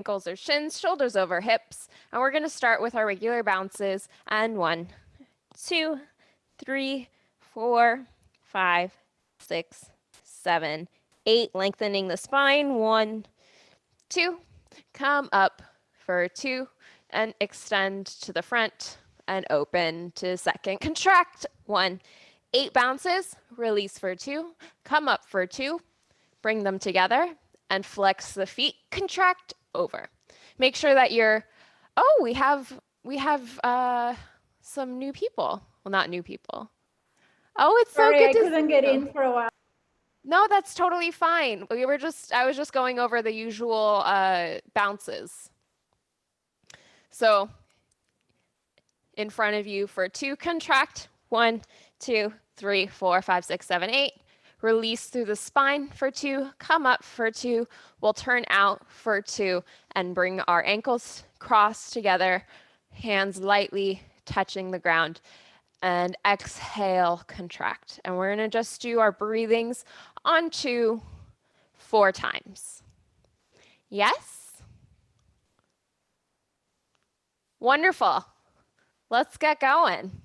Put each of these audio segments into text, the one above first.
ankles or shins, shoulders over hips. And we're going to start with our regular bounces. And 1, 2, 3, 4, 5, 6, 7, 8. Lengthening the spine. 1, 2. Come up for 2 and extend to the front and open to second. Contract. 1. 8 bounces. Release for 2. Come up for 2. Bring them together and flex the feet. Contract. Over. Make sure that you're, oh, we have some new people. Well, not new people. Oh, it's so good to see you. Sorry, I couldn't get in for a while. No, that's totally fine. I was just going over the usual bounces. So in front of you for 2, contract. 1, 2, 3, 4, 5, 6, 7, 8. Release through the spine for 2, come up for 2, we'll turn out for 2 and bring our ankles crossed together, hands lightly touching the ground, and exhale, contract. And we're going to just do our breathings on 2, 4 times. Yes? Wonderful. Let's get going.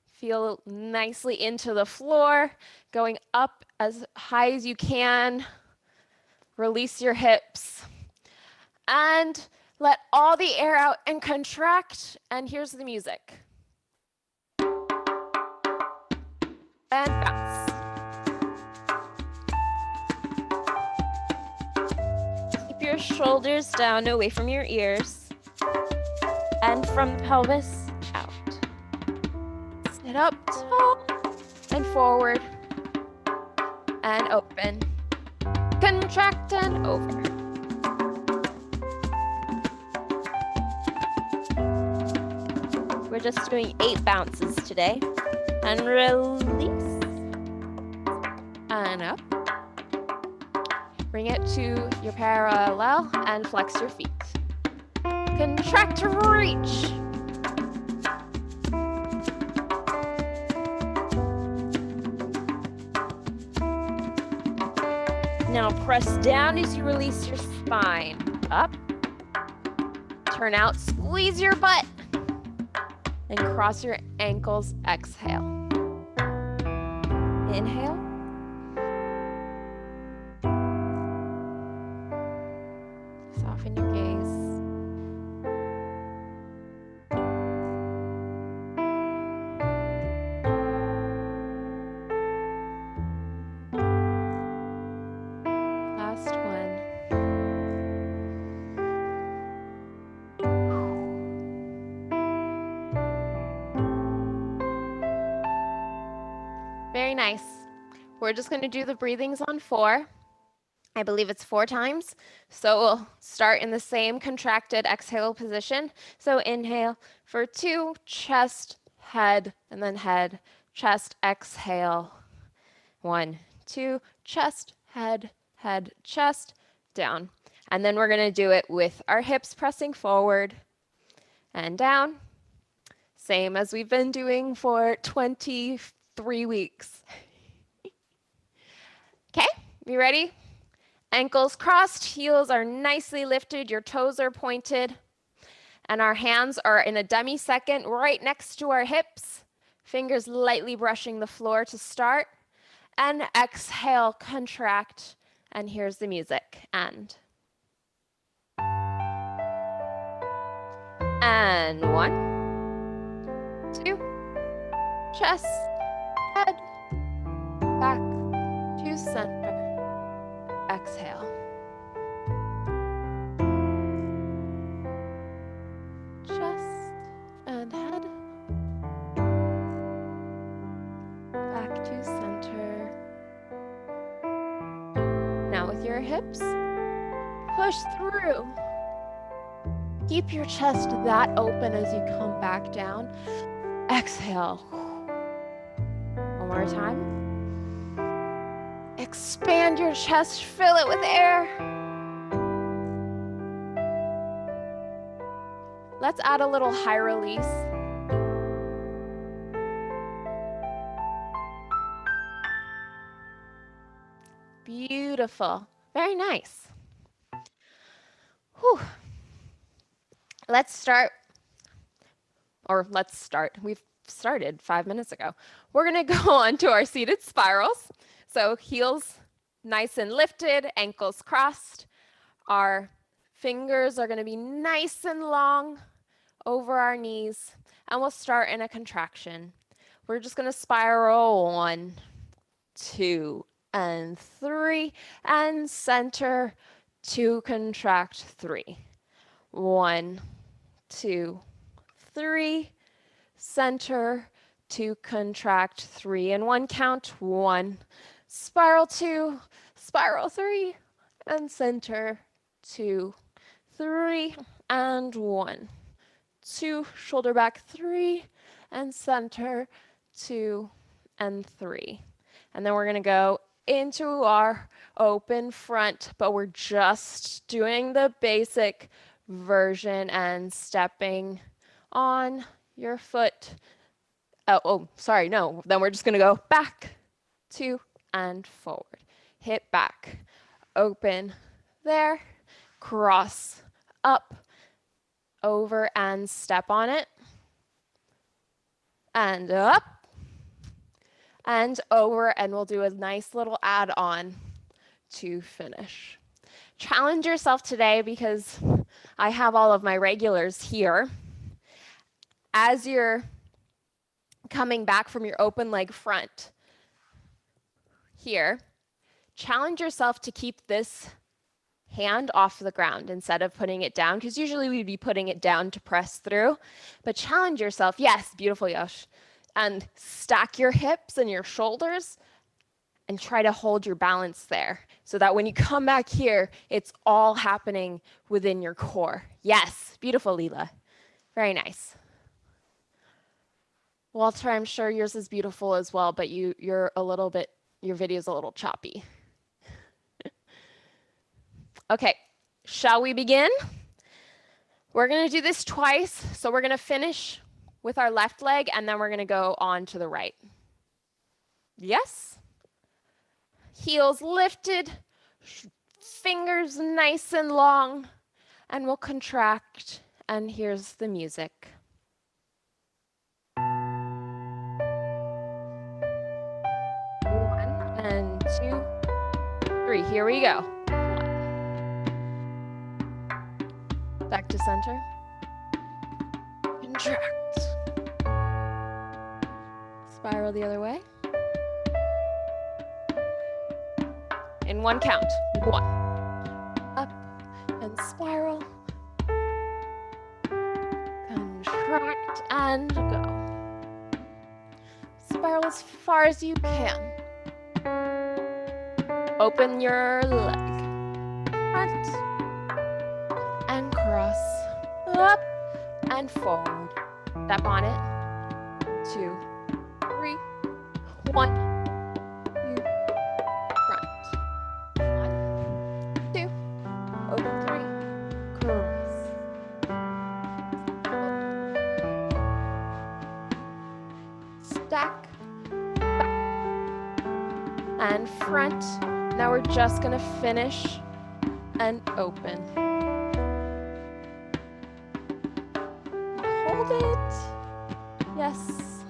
Feel nicely into the floor, going up as high as you can. Release your hips. And let all the air out and contract. And here's the music. And bounce. Keep your shoulders down, away from your ears. And from the pelvis out. Sit up tall and forward. And open. Contract and over. We're just doing 8 bounces today. And release. And up. Bring it to your parallel and flex your feet. Contract to reach. Now press down as you release your spine. Up. Turn out, squeeze your butt. And cross your ankles, exhale. Inhale. Soften your gaze. Last one. Very nice. We're just going to do the breathings on 4. I believe it's 4 times. So we'll start in the same contracted exhale position. So inhale for 2, chest, head, and then head, chest, exhale. 1, 2, chest, head, head, chest, down. And then we're going to do it with our hips pressing forward and down. Same as we've been doing for 23 weeks. Okay, you ready? Ankles crossed, heels are nicely lifted, your toes are pointed, and our hands are in a demisecond right next to our hips. Fingers lightly brushing the floor to start. And exhale, contract, and here's the music. And 1, 2, chest, head, back to center. Exhale. Chest and head. Back to center. Now with your hips, push through. Keep your chest that open as you come back down. Exhale. One more time. Expand your chest, fill it with air. Let's add a little high release. Beautiful. Very nice. Whew. Let's start. We've started 5 minutes ago. We're going to go on to our seated spirals. So heels nice and lifted, ankles crossed. Our fingers are going to be nice and long over our knees. And we'll start in a contraction. We're just going to spiral 1, 2, and 3, and center, 2, contract, 3. 1, 2, 3, center, 2, contract, 3, and 1 count. 1, spiral 2, spiral 3, and center, 2, 3, and 1, 2, shoulder back, 3, and center, 2, and 3. And then we're going to go into our open front, but we're just doing the basic version and stepping on your foot. Sorry, no. Then we're just going to go back, 2, and forward. Hip back, open there, cross, up, over, and step on it, and up, and over, and we'll do a nice little add-on to finish. Challenge yourself today because I have all of my regulars here. As you're coming back from your open leg front here, challenge yourself to keep this hand off the ground instead of putting it down, because usually we'd be putting it down to press through. But challenge yourself. Yes, beautiful, Yosh. And stack your hips and your shoulders and try to hold your balance there so that when you come back here, it's all happening within your core. Yes, beautiful, Leela. Very nice. Walter, I'm sure yours is beautiful as well, but your video's a little choppy. Okay, shall we begin? We're going to do this twice, so we're going to finish with our left leg, and then we're going to go on to the right. Yes? Heels lifted, fingers nice and long, and we'll contract, and here's the music. 1 and 2, 3. Here we go. 1. Back to center. Contract. Spiral the other way. In 1 count. 1. Up and spiral. Contract and go. Spiral as far as you can. Open your leg. Front and cross. Up and forward. Step on it. 2, 3. 1, 2. Front. 1, 2. Open 3. Cross. Stack. Back. And front. Now we're just going to finish and open. Hold it. Yes.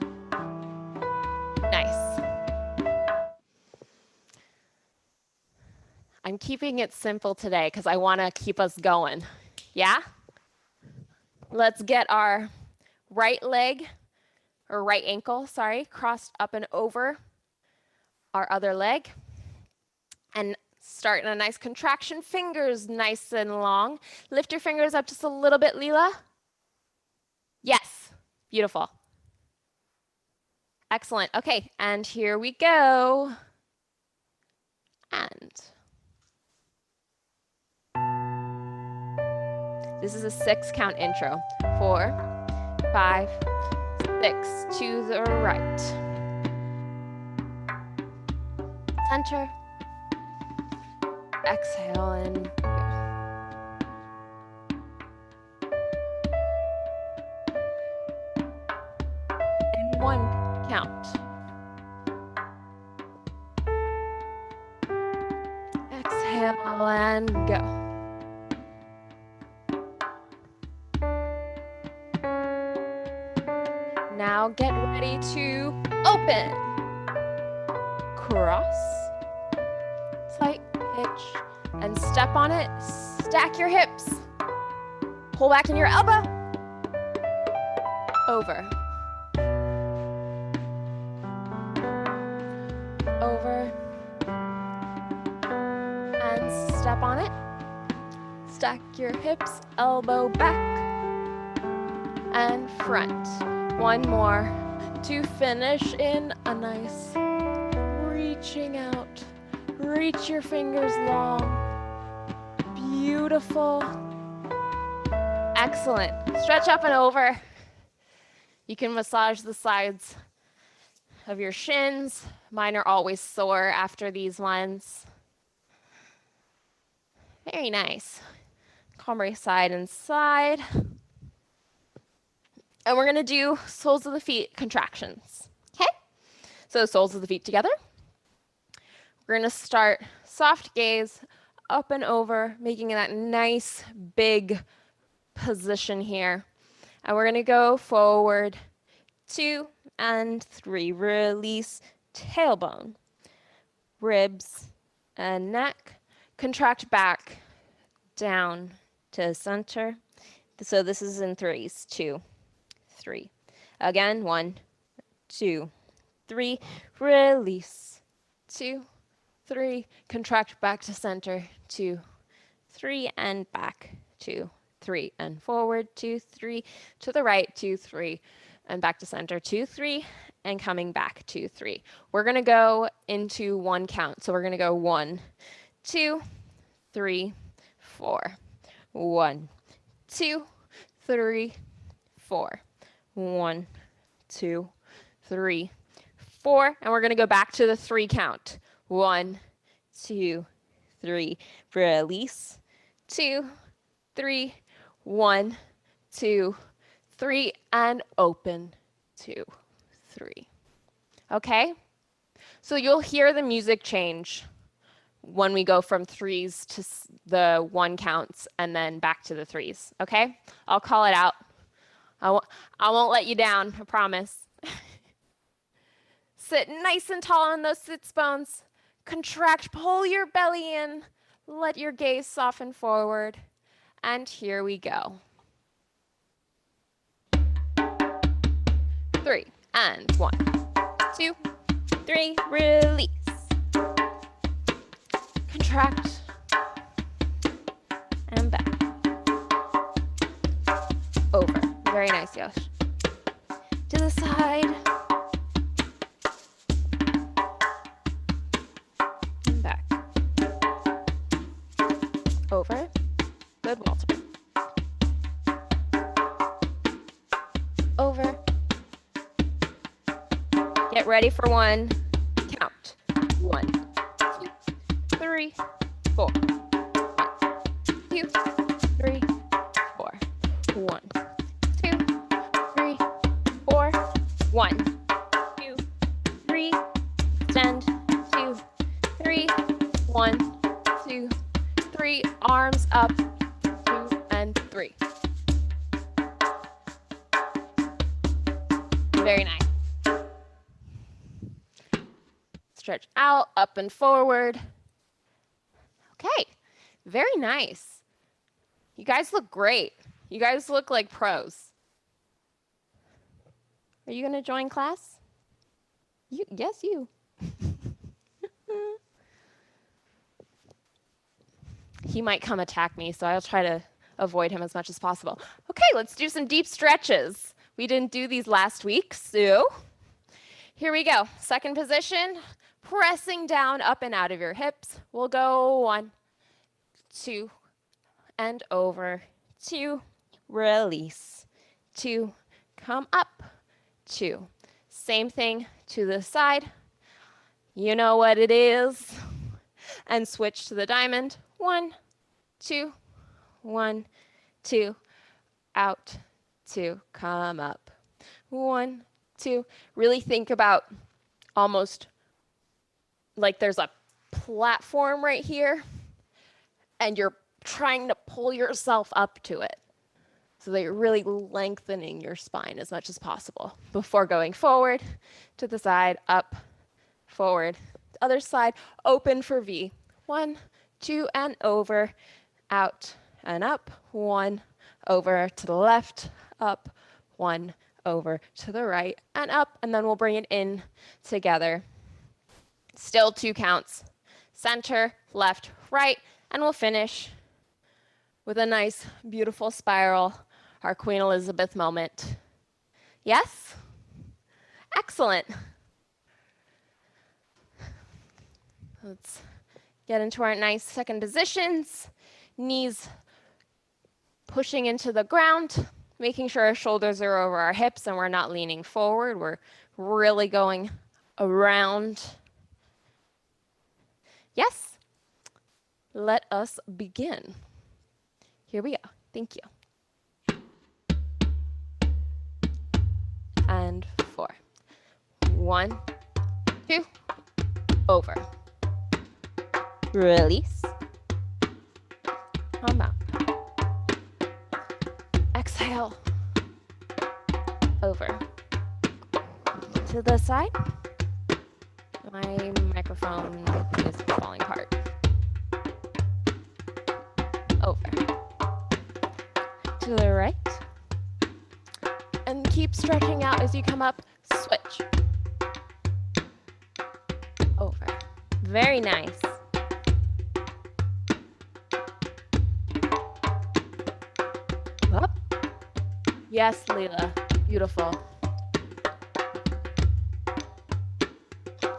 Nice. I'm keeping it simple today because I want to keep us going. Yeah? Let's get our right leg, or right ankle, sorry, crossed up and over our other leg. And start in a nice contraction, fingers nice and long. Lift your fingers up just a little bit, Leela. Yes, beautiful. Excellent. Okay, and here we go. And this is a 6 count intro. 4, 5, 6, to the right. Center. Exhale and go. In 1 count. Exhale and go. Now get ready to open. Cross, slight hitch, and step on it. Stack your hips. Pull back in your elbow. Over. Over. And step on it. Stack your hips, elbow back and front. One more to finish in a nice reaching out. Reach your fingers long. Beautiful. Excellent. Stretch up and over. You can massage the sides of your shins. Mine are always sore after these ones. Very nice. Comrade side and side. And we're going to do soles of the feet contractions. Okay? So soles of the feet together. We're going to start soft gaze up and over, making that nice big position here. And we're going to go forward 2 and 3. Release tailbone, ribs and neck. Contract back down to center. So this is in threes. 2, 3. Again, 1, 2, 3. Release. 2, 3. Contract back to center. 2, 3, and back. 2, 3, and forward. 2, 3. To the right. 2, 3, and back to center. 2, 3, and coming back. 2, 3. We're going to go into one count. So we're going to go 1, 2, 3, 4. 1, 2, 3, 4. 1, 2, 3, 4. And we're going to go back to the 3 count. 1, 2, 3. Release. 2, 3. 1, 2, 3. And open. 2, 3. Okay? So you'll hear the music change when we go from threes to the 1 counts and then back to the threes. Okay? I'll call it out. I won't let you down, I promise. Sit nice and tall on those sits bones. Contract, pull your belly in. Let your gaze soften forward. And here we go. 3, and 1, 2, 3, release. Contract, and back. Over. Very nice, Yosh. To the side. And back. Over. Good, Walter. Over. Get ready for 1. Count. 1, 2, 3, 4. 1, 2, 3, 4. 1, 2, 3, 4. 1, 2, 3. Extend. 2, 3. 1, 2, 3. Arms up. 2 and 3. Very nice. Stretch out, up and forward. Okay, very nice. You guys look great. You guys look like pros. Are you going to join class? Yes, you. He might come attack me, so I'll try to avoid him as much as possible. Okay, let's do some deep stretches. We didn't do these last week, so here we go. Second position. Pressing down, up and out of your hips. We'll go 1, 2, and over. 2, release. 2, come up. 2. Same thing to the side. You know what it is. And switch to the diamond. 1, 2, 1, 2, out, 2, come up. 1, 2. Really think about almost like there's a platform right here, and you're trying to pull yourself up to it. So that you're really lengthening your spine as much as possible before going forward, to the side, up, forward, other side, open for V. 1, 2, and over, out and up. 1, over to the left, up, 1, over to the right, and up. And then we'll bring it in together. Still 2 counts. Center, left, right, and we'll finish with a nice, beautiful spiral, our Queen Elizabeth moment. Yes? Excellent. Let's get into our nice second positions. Knees pushing into the ground, making sure our shoulders are over our hips and we're not leaning forward. We're really going around. Yes? Let us begin. Here we go. Thank you. And 4. 1, 2, over. Release. Come up. Exhale. Over. To the side. My microphone is falling apart. Over. To the right. And keep stretching out as you come up. Switch. Over. Very nice. Up. Yes, Leela. Beautiful.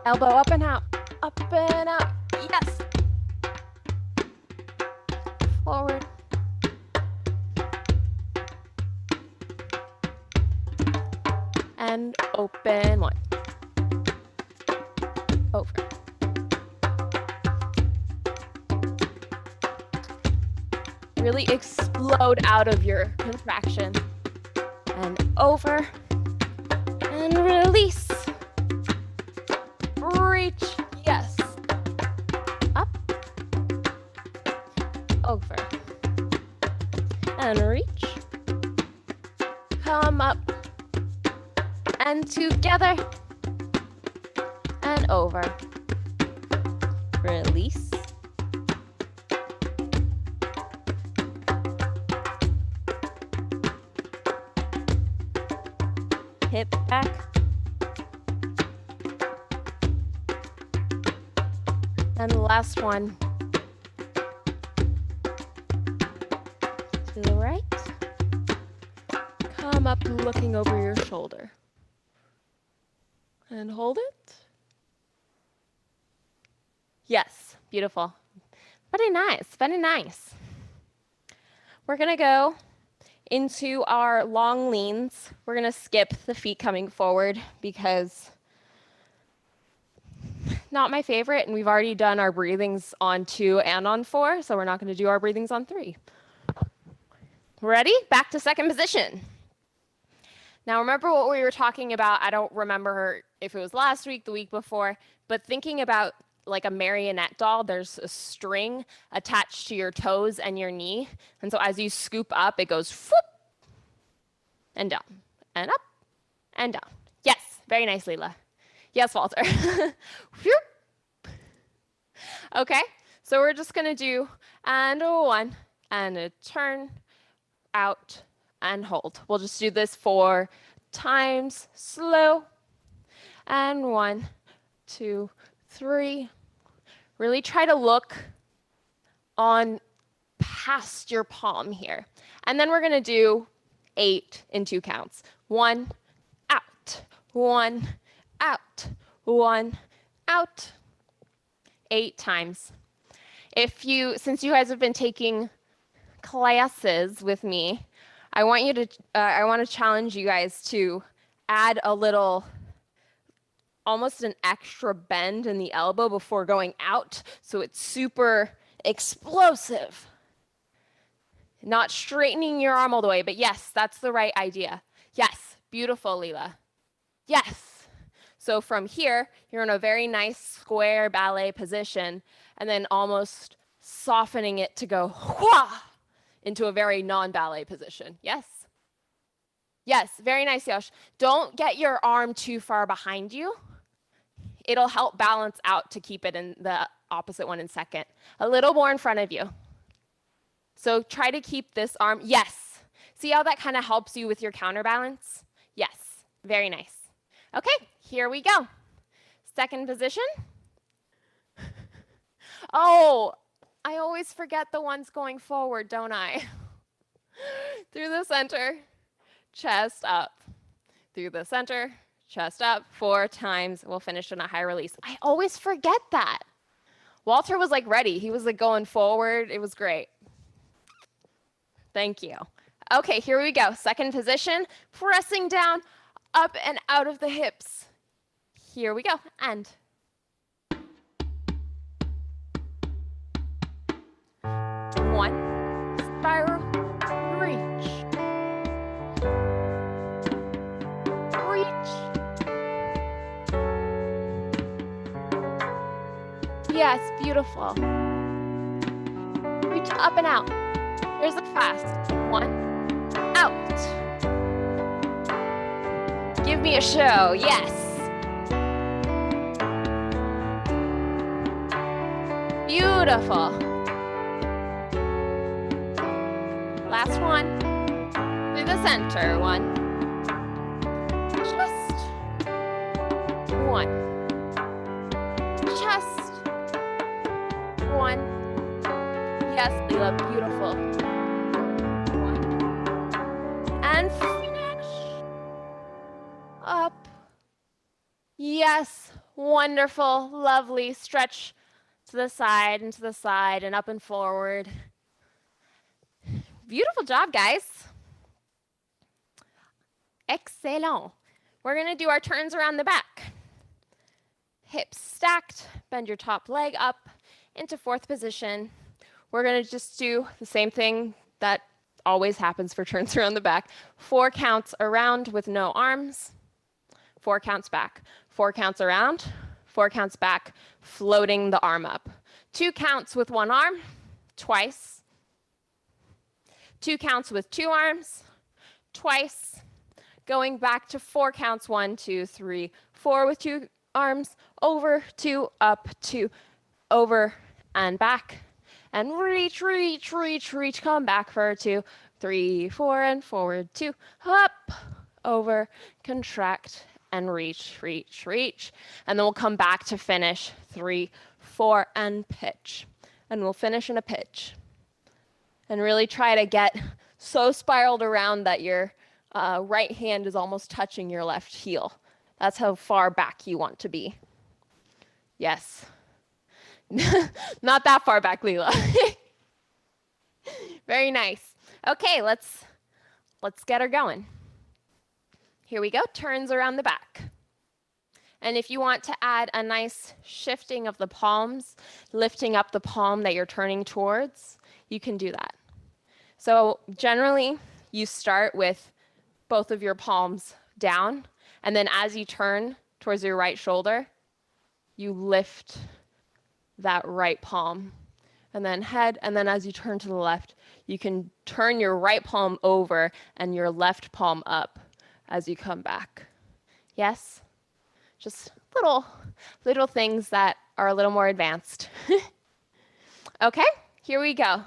Elbow up and out. Up and out. Yes. Forward. And open. 1. Over. Really explode out of your contraction. And over. And release. Reach. Yes. Up. Over. And reach. Come up. And together. And over. Release. Hip back. And the last one. To the right. Come up looking over your shoulder. And hold it. Yes, beautiful. Very nice, very nice. We're gonna go into our long leans. We're gonna skip the feet coming forward because not my favorite, and we've already done our breathings on 2 and on 4, so we're not gonna do our breathings on 3. Ready? Back to second position. Now remember what we were talking about, I don't remember if it was last week, the week before, but thinking about like a marionette doll, there's a string attached to your toes and your knee. And so as you scoop up, it goes whoop, and down, and up, and down. Yes, very nice, Leela. Yes, Walter. Okay, so we're just gonna do, and a 1, and a turn, out, and hold. We'll just do this 4 times, slow, and 1, 2, 3. Really try to look on past your palm here. And then we're gonna do 8 in 2 counts. 1, out, 1, out, 1, out. 8 times. Since you guys have been taking classes with me, I want to challenge you guys to add a little, almost an extra bend in the elbow before going out, so it's super explosive. Not straightening your arm all the way, but yes, that's the right idea. Yes, beautiful, Leela. Yes. So from here, you're in a very nice square ballet position, and then almost softening it to go wha into a very non-ballet position. Yes? Yes, very nice, Yosh. Don't get your arm too far behind you. It'll help balance out to keep it in the opposite one in second. A little more in front of you. So try to keep this arm, yes. See how that kind of helps you with your counterbalance? Yes, very nice. Okay, here we go. Second position. Oh, I always forget the ones going forward, don't I? Through the center, chest up. Through the center, chest up 4 times. We'll finish in a high release. I always forget that. Walter was like ready. He was like going forward. It was great. Thank you. Okay, here we go. Second position, pressing down, up and out of the hips. Here we go, and. One, spiral, reach. Reach. Yes, beautiful. Reach up and out. Here's the fast. 1, out. Give me a show, yes. Beautiful. Last one. Through the center. 1. Just 1. Just 1. Yes, Leela, beautiful. 1. And finish. Up. Yes, wonderful, lovely. Stretch to the side and to the side and up and forward. Beautiful job, guys. Excellent. We're going to do our turns around the back. Hips stacked, bend your top leg up into 4th position. We're going to just do the same thing that always happens for turns around the back. 4 counts around with no arms. 4 counts back. 4 counts around. 4 counts back, floating the arm up. 2 counts with 1 arm, twice. 2 counts with 2 arms, twice. Going back to 4 counts, 1, 2, 3, 4 with 2 arms, over, 2, up, 2, over, and back. And reach, reach, reach, reach, come back for 2, 3, 4, and forward, 2, up, over, contract, and reach, reach, reach. And then we'll come back to finish 3, 4, and pitch. And we'll finish in a pitch. And really try to get so spiraled around that your right hand is almost touching your left heel. That's how far back you want to be. Yes. Not that far back, Leela. Very nice. Okay, let's get her going. Here we go, turns around the back. And if you want to add a nice shifting of the palms, lifting up the palm that you're turning towards, you can do that. So generally, you start with both of your palms down, and then as you turn towards your right shoulder, you lift that right palm, and then head, and then as you turn to the left, you can turn your right palm over and your left palm up as you come back. Yes? Just little things that are a little more advanced. Okay, here we go.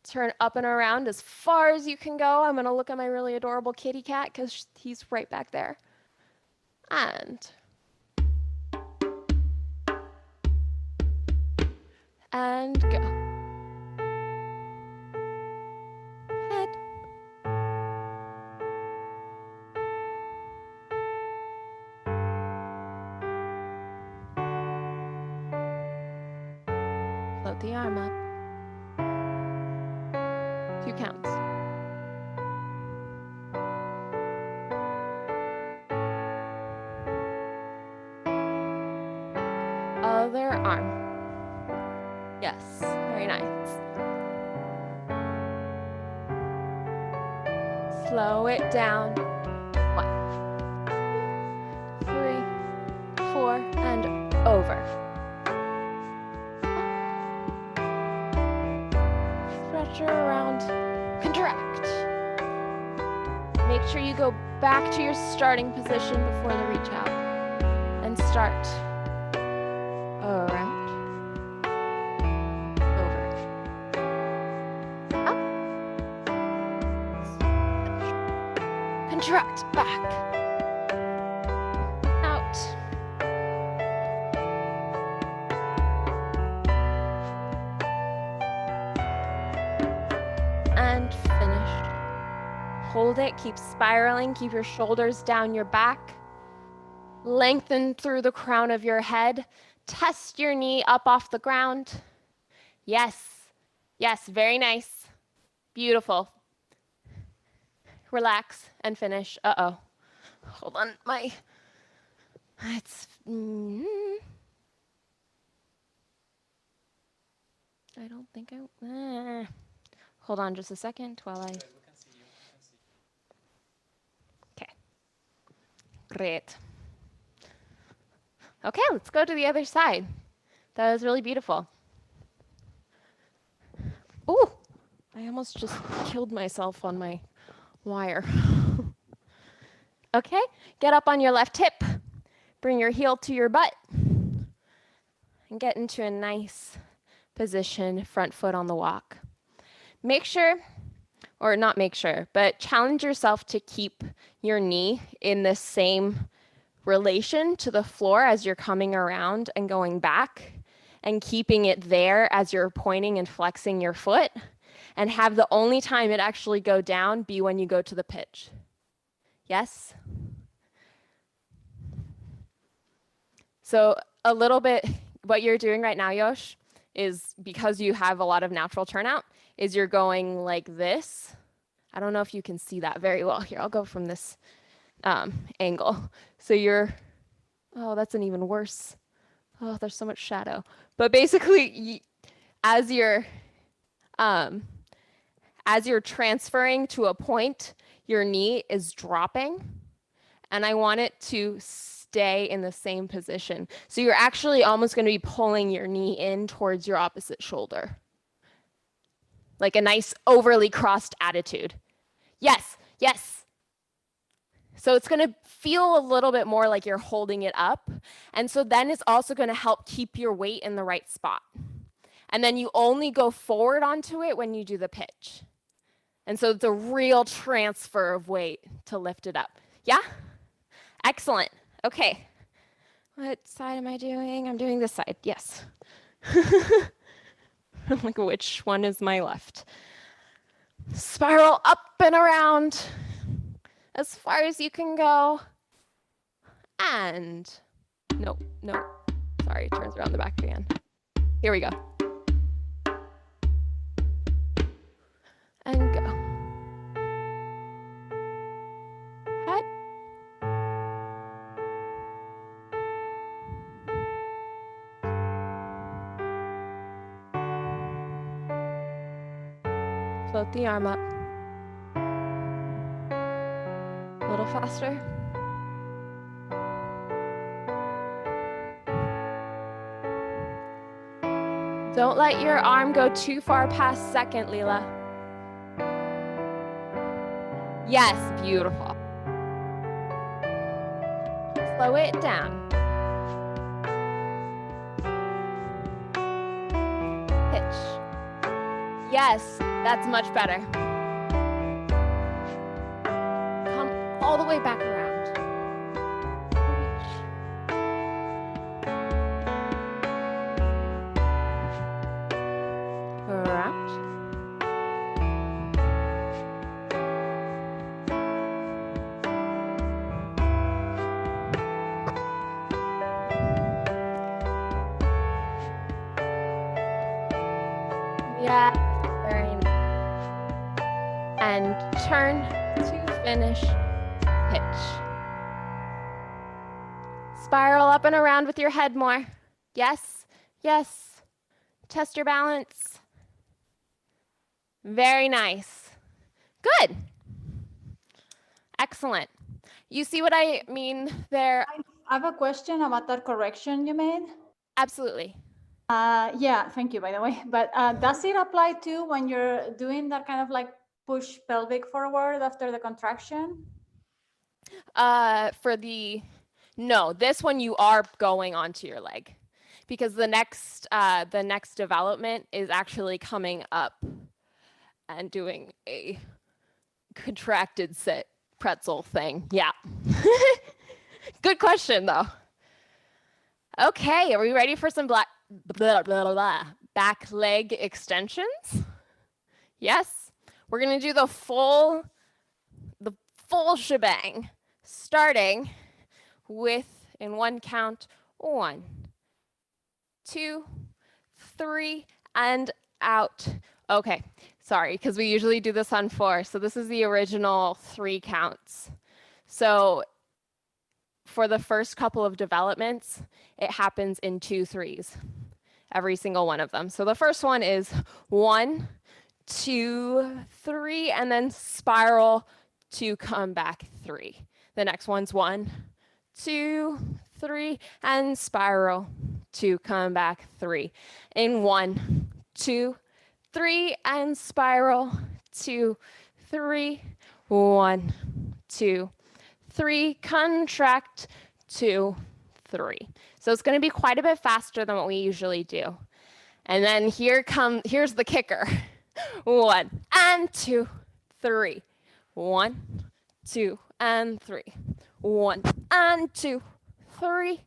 Turn up and around as far as you can go. I'm going to look at my really adorable kitty cat because he's right back there. And go. Head. Float the arm up. 2 counts. Other arm. Yes, very nice. Slow it down. 1, 3, 4, and over. pressure around. Contract. Make sure you go back to your starting position before the reach out. And start. Around. Over. Up. Contract. Back. Out. And finish. Hold it, keep spiraling, keep your shoulders down your back. Lengthen through the crown of your head. Test your knee up off the ground. Yes, yes, very nice. Beautiful. Relax and finish. Uh-oh. Hold on, it's, I don't think hold on just a second while I. Okay. Great. Okay, let's go to the other side. That was really beautiful. Ooh, I almost just killed myself on my wire. Okay, get up on your left hip. Bring your heel to your butt. And get into a nice position, front foot on the walk. Make sure, or not make sure, but challenge yourself to keep your knee in the same relation to the floor as you're coming around and going back, and keeping it there as you're pointing and flexing your foot, and have the only time it actually go down be when you go to the pitch. Yes? So a little bit, what you're doing right now, Yosh, is because you have a lot of natural turnout, is you're going like this. I don't know if you can see that very well. Here, I'll go from this angle. So you're, oh, that's an even worse. Oh, there's so much shadow. But basically, as you're transferring to a point, your knee is dropping, and I want it to stay in the same position. So you're actually almost going to be pulling your knee in towards your opposite shoulder, like a nice overly crossed attitude. Yes, yes. So it's going to feel a little bit more like you're holding it up. And so then it's also going to help keep your weight in the right spot. And then you only go forward onto it when you do the pitch. And so it's a real transfer of weight to lift it up. Yeah? Excellent. Okay. What side am I doing? I'm doing this side. Yes. Like, which one is my left? Spiral up and around as far as you can go. And no, sorry, turns around the back again. Here we go. And go. Hut. Float the arm up. A little faster. Don't let your arm go too far past second, Leela. Yes, beautiful. Slow it down. Pitch. Yes, that's much better. Come all the way back around. Around. Yeah, very nice. And turn to finish pitch. Spiral up and around with your head more. Yes, yes. Test your balance. Very nice. Good. Excellent. You see what I mean there? I have a question about that correction you made. Absolutely. Yeah, thank you, by the way. But does it apply too when you're doing that kind of like push pelvic forward after the contraction? No, this one you are going onto your leg because the next development is actually coming up and doing a contracted sit pretzel thing. Yeah. Good question though. Okay, are we ready for some back leg extensions? Yes. We're going to do the full shebang, starting with, in one count, 1, 2, 3, and out. Okay, sorry, because we usually do this on 4. So this is the original 3 counts. So for the first couple of developments, it happens in 2 3s, every single one of them. So the first one is 1, 2, 3, and then spiral to come back 3. The next one's 1, 2, 3, and spiral to come back 3. In 1, 2, 3, and spiral 2, 3, 1, 2, 3, contract 2, 3. So it's going to be quite a bit faster than what we usually do. And then here's the kicker. 1 and 2, 3. 1, 2, and 3. 1 and 2, 3.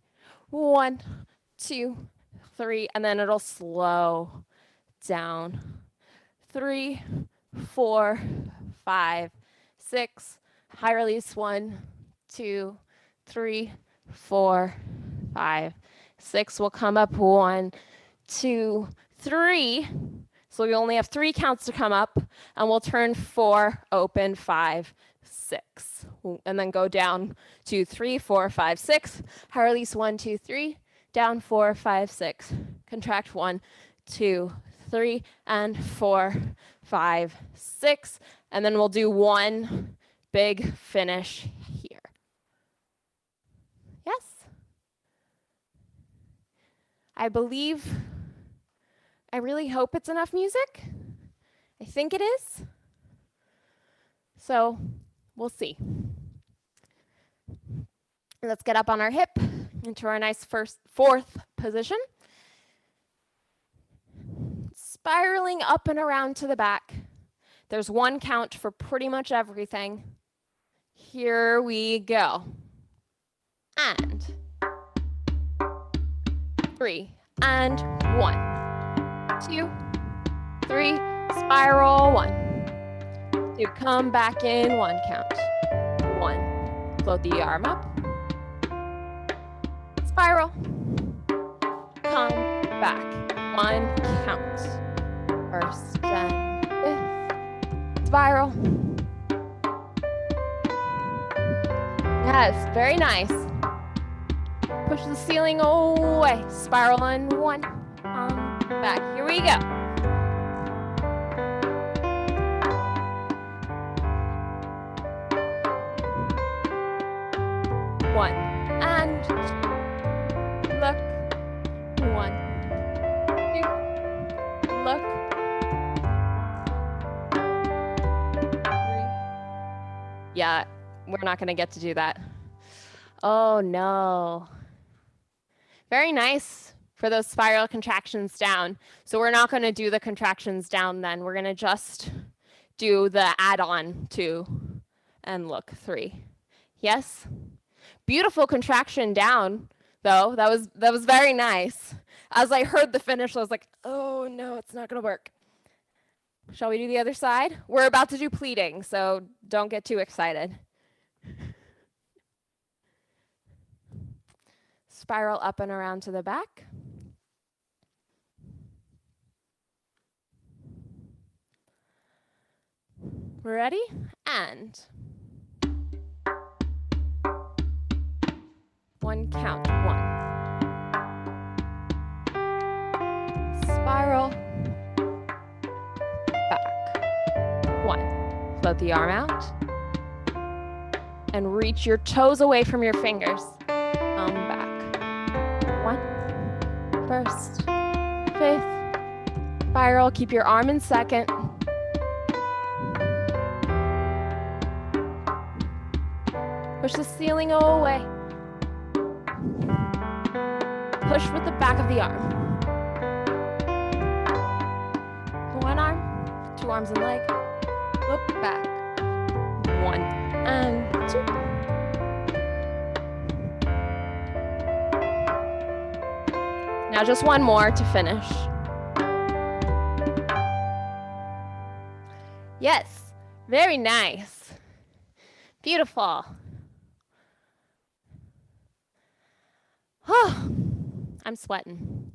1, 2, 3, and then it'll slow down. 3, 4, 5, 6. High release 1, 2, 3, 4, 5, 6. We'll come up 1, 2, 3. So we only have 3 counts to come up, and we'll turn 4, open 5, 6, and then go down 2, 3, 4, 5, 6. High release 1, 2, 3, down 4, 5, 6. Contract 1, 2, 3, and 4, 5, 6, and then we'll do 1 big finish here. Yes? I really hope it's enough music. I think it is. So we'll see. Let's get up on our hip into our nice fourth position. Spiraling up and around to the back. There's 1 count for pretty much everything. Here we go. And 3, and 1, 2, 3, spiral 1, 2, come back in 1 count, 1, float the arm up, spiral, come back, 1 count, first and 5th, spiral. Yes, very nice. Push the ceiling away. Spiral on 1. Back. Here we go. 1 and 2. Look. 1, 2. Look. 3. Yeah, we're not going to get to do that. Oh no. Very nice for those spiral contractions down. So we're not going to do the contractions down then. We're going to just do the add-on 2 and look 3. Yes? Beautiful contraction down though. That was very nice. As I heard the finish, I was like, oh no, it's not going to work. Shall we do the other side? We're about to do pleading, so don't get too excited. Spiral up and around to the back. We're ready? And 1 count. 1. Spiral. Back. 1. Float the arm out. And reach your toes away from your fingers. Come back. 1. First. Spiral, keep your arm in second. Push the ceiling away. Push with the back of the arm. One arm, two arms and leg. Look back. One and two. Now just one more to finish. Yes, very nice. Beautiful. Oh, I'm sweating.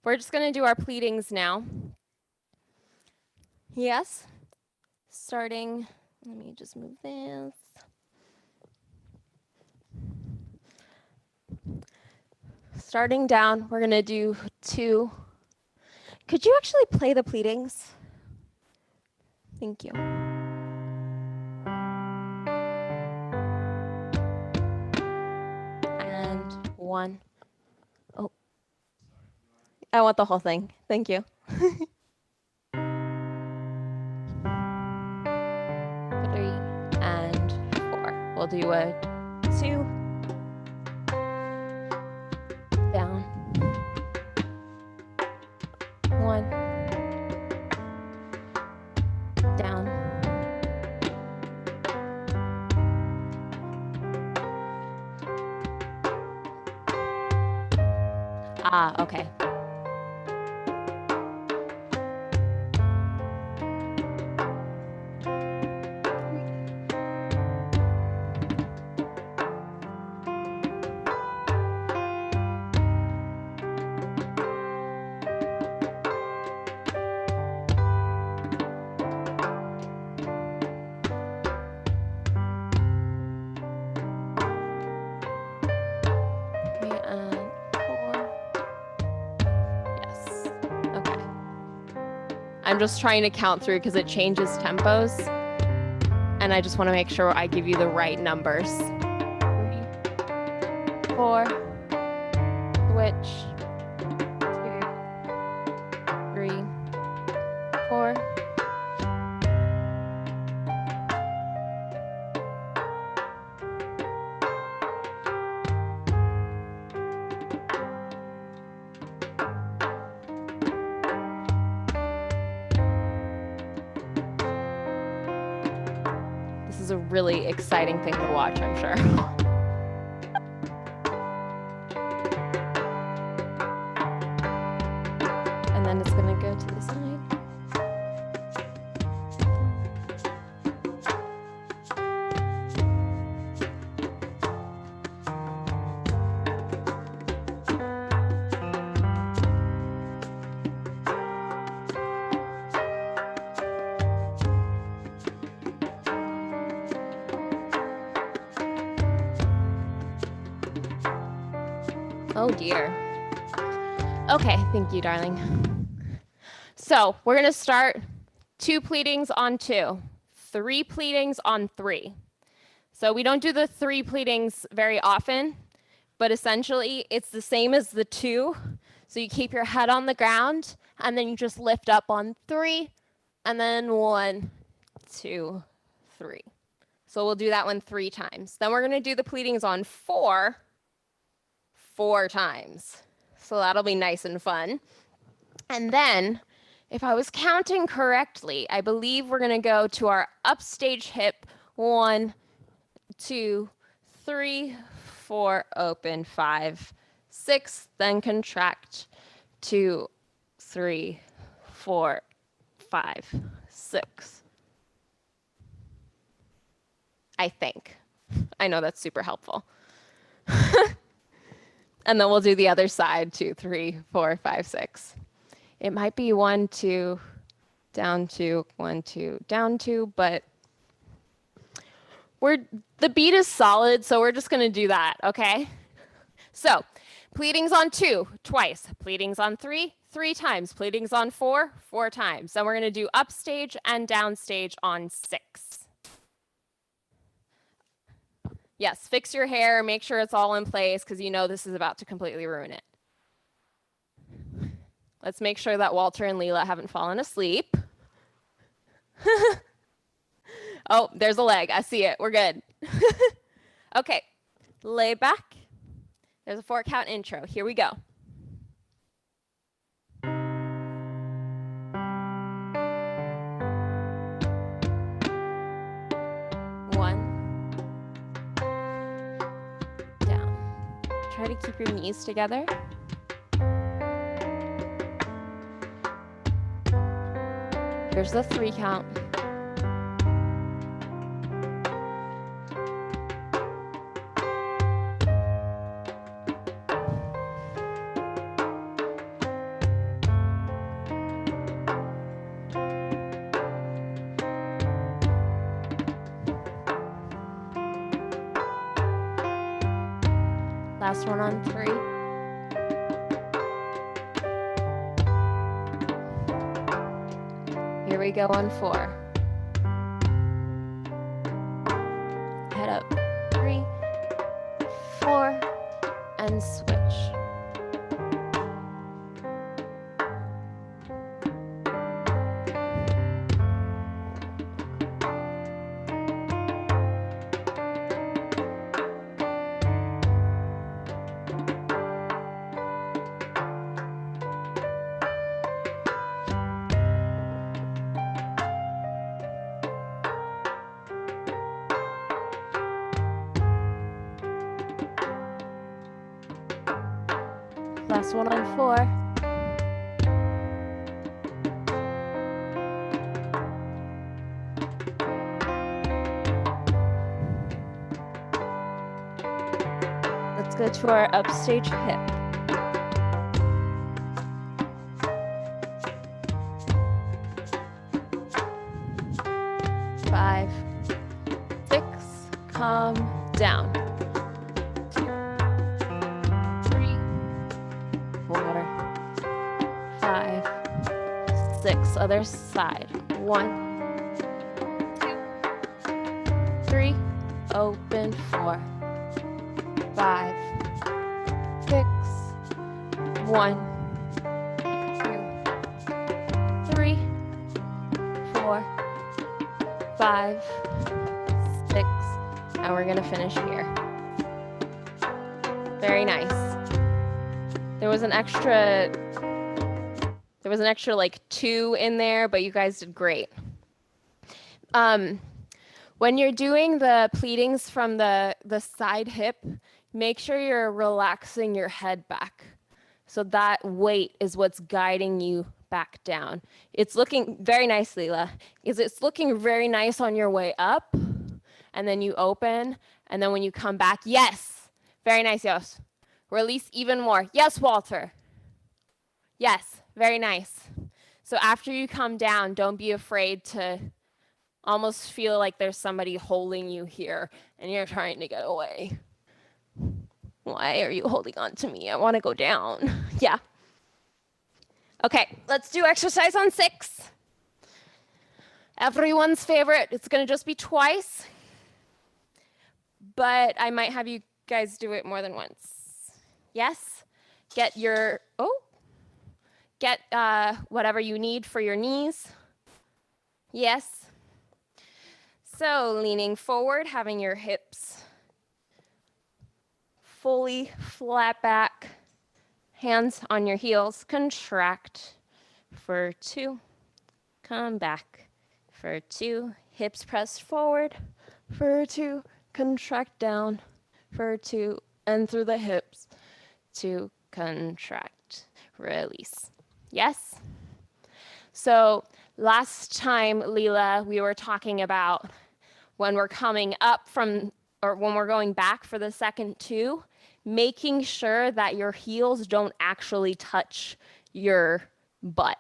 We're just going to do our pleadings now. Yes. Starting, let me just move this. Starting down, we're going to do 2. Could you actually play the pleadings? Thank you. And 1. Oh, I want the whole thing. Thank you. 3 and 4. We'll do a 2. Down. 1. Down. Ah, okay. I'm just trying to count through because it changes tempos. And I just want to make sure I give you the right numbers. 3, 4, switch, 2, 3, 4. This is a really exciting thing to watch, I'm sure. And then it's going to go to the side. Oh dear. Okay, thank you, darling. So we're going to start 2 pleadings on 2, 3 pleadings on 3. So we don't do the 3 pleadings very often, but essentially it's the same as the 2. So you keep your head on the ground and then you just lift up on 3 and then 1, 2, 3. So we'll do that one 3 times. Then we're going to do the pleadings on 4 times. So that'll be nice and fun. And then, if I was counting correctly, I believe we're going to go to our upstage hip. 1, 2, 3, 4, open, 5, 6, then contract. 2, 3, 4, 5, 6. I think. I know that's super helpful. And then we'll do the other side, 2, 3, 4, 5, 6. It might be 1, 2, down 2, 1, 2, down 2, but the beat is solid, so we're just going to do that, okay? So, pleadings on 2, twice. Pleadings on 3, 3 times. Pleadings on 4, 4 times. Then we're going to do upstage and downstage on 6. Yes, fix your hair, make sure it's all in place because you know this is about to completely ruin it. Let's make sure that Walter and Leela haven't fallen asleep. Oh, there's a leg. I see it. We're good. Okay, lay back. There's a 4-count intro. Here we go. 1, down. Try to keep your knees together. Here's the 3-count. Last one on 3. Here we go on 4. Head up. 3, 4, and switch. Last one on 4. Let's go to our upstage hip. 5, 6, calm down. 2, 3, 4, 5, 6. Other side. 1, 2, 3. Open. 4, 5, 6. 1, 2, 3, 4, 5, 6. And we're gonna finish here. Very nice. There was an extra like 2 in there, but you guys did great. When you're doing the pleadings from the side hip, make sure you're relaxing your head back. So that weight is what's guiding you back down. It's looking very nice, Leela. It's looking very nice on your way up, and then you open, and then when you come back, yes, very nice, yes. Release even more. Yes, Walter. Yes, very nice. So after you come down, don't be afraid to almost feel like there's somebody holding you here, and you're trying to get away. Why are you holding on to me? I want to go down. Yeah. Okay, let's do exercise on 6. Everyone's favorite. It's going to just be twice, but I might have you guys do it more than once. Yes? Get whatever you need for your knees. Yes. So leaning forward, having your hips fully flat back, hands on your heels, contract for 2, come back for 2, hips pressed forward for 2, contract down for 2, and through the hips, 2, contract, release. Yes? So last time, Leela, we were talking about when we're coming up from, or when we're going back for the second 2, making sure that your heels don't actually touch your butt.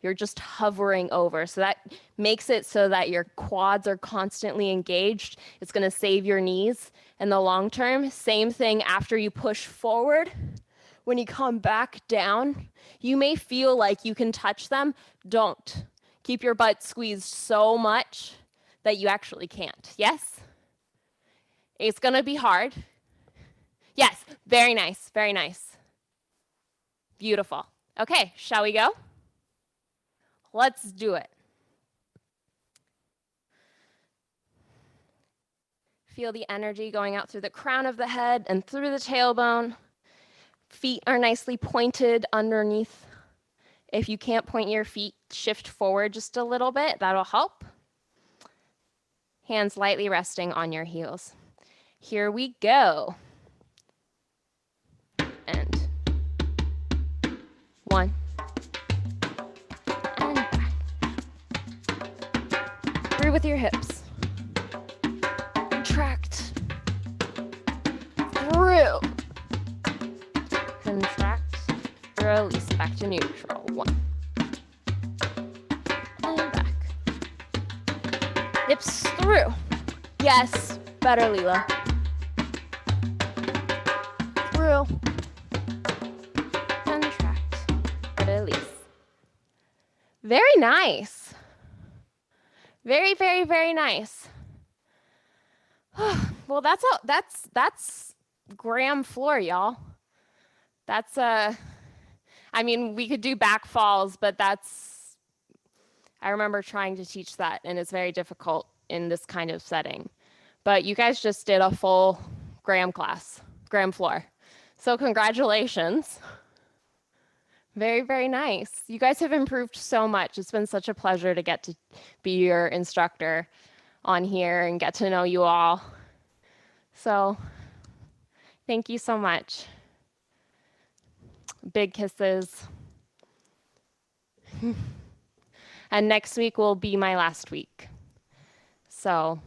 You're just hovering over. So that makes it so that your quads are constantly engaged. It's going to save your knees in the long term. Same thing after you push forward. When you come back down, you may feel like you can touch them. Don't. Keep your butt squeezed so much that you actually can't. Yes? It's going to be hard. Yes, very nice, very nice. Beautiful. Okay, shall we go? Let's do it. Feel the energy going out through the crown of the head and through the tailbone. Feet are nicely pointed underneath. If you can't point your feet, shift forward just a little bit. That'll help. Hands lightly resting on your heels. Here we go. And 1. And back. Through with your hips. Contract. Through. Contract. Release. Back to neutral. 1. And back. Hips through. Yes. Better, Leela. Through. Contract. Release. Very nice. Very, very, very nice. Well, that's gram floor, y'all. That's I mean, we could do back falls, but I remember trying to teach that, and it's very difficult in this kind of setting. But you guys just did a full gram class, gram floor. So congratulations. Very, very nice. You guys have improved so much. It's been such a pleasure to get to be your instructor on here and get to know you all. So thank you so much. Big kisses. And next week will be my last week. So